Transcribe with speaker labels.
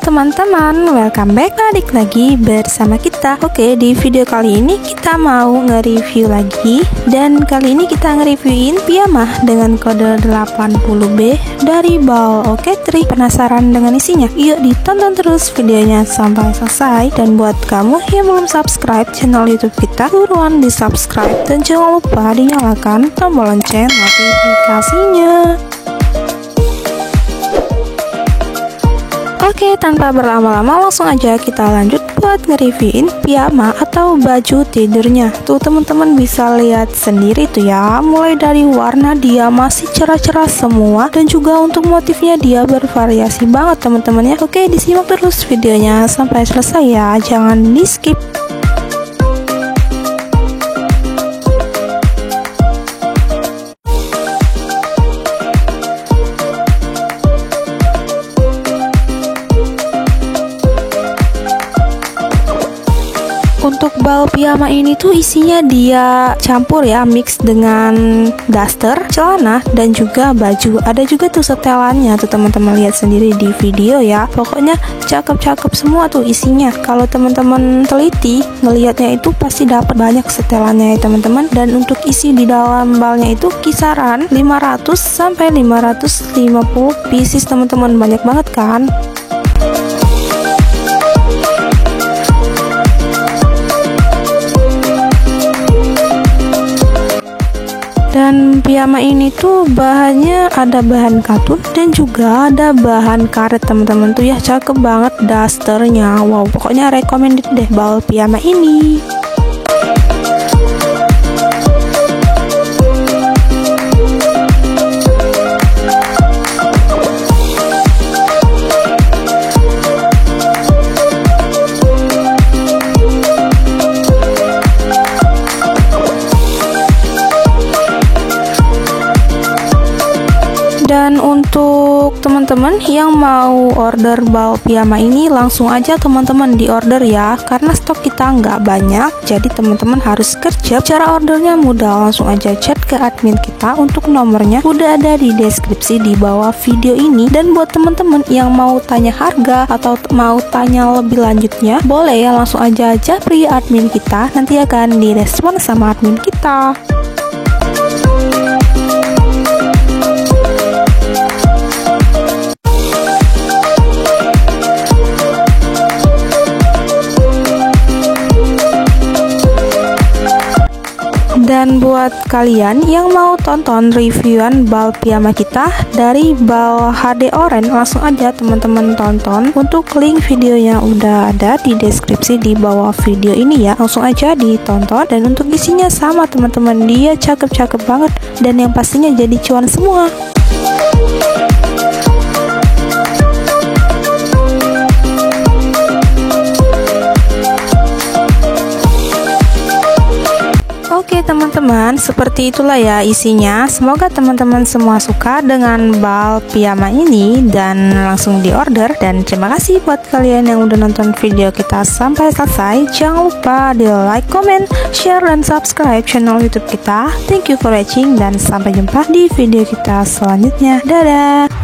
Speaker 1: teman-teman, welcome back balik lagi bersama kita. Oke, di video kali ini kita mau nge-review lagi. Dan kali ini kita nge-reviewin piyama dengan kode 80B dari Bal Oketri. Penasaran dengan isinya? Yuk ditonton terus videonya sampai selesai. Dan buat kamu yang belum subscribe channel YouTube kita, buruan di subscribe dan jangan lupa dinyalakan tombol lonceng notifikasinya. Oke, tanpa berlama-lama langsung aja kita lanjut buat nge-reviewin piyama atau baju tidurnya. Tuh teman-teman bisa lihat sendiri tuh ya, mulai dari warna dia masih cerah-cerah semua dan juga untuk motifnya dia bervariasi banget teman-teman ya. Oke, disimak terus videonya sampai selesai ya, jangan di skip. Untuk bal piyama ini tuh isinya dia campur ya, mix dengan daster, celana, dan juga baju. Ada juga tuh setelannya tuh teman-teman, lihat sendiri di video ya. Pokoknya cakep-cakep semua tuh isinya. Kalau teman-teman teliti ngelihatnya itu pasti dapat banyak setelannya ya teman-teman. Dan untuk isi di dalam balnya itu kisaran 500 sampai 550 pieces teman-teman, banyak banget kan. Dan piyama ini tuh bahannya ada bahan katun dan juga ada bahan karet teman-teman tuh ya, cakep banget dasternya. Wow, pokoknya recommended deh bal piyama ini. Dan untuk teman-teman yang mau order bal piyama ini, langsung aja teman-teman di order ya, karena stok kita nggak banyak, jadi teman-teman harus kerja. Cara ordernya mudah, langsung aja chat ke admin kita. Untuk nomornya udah ada di deskripsi di bawah video ini. Dan buat teman-teman yang mau tanya harga atau mau tanya lebih lanjutnya, boleh ya langsung aja japri admin kita, nanti akan direspon sama admin kita. Dan buat kalian yang mau tonton reviewan bal piyama kita dari Bal HD Oren, langsung aja teman-teman tonton. Untuk link videonya udah ada di deskripsi di bawah video ini ya, langsung aja ditonton. Dan untuk isinya sama teman-teman, dia cakep-cakep banget dan yang pastinya jadi cuan semua. Oke teman-teman, seperti itulah ya isinya. Semoga teman-teman semua suka dengan bal piyama ini dan langsung di order. Dan terima kasih buat kalian yang udah nonton video kita sampai selesai. Jangan lupa di like, comment, share, dan subscribe channel YouTube kita. Thank you for watching dan sampai jumpa di video kita selanjutnya. Dadah.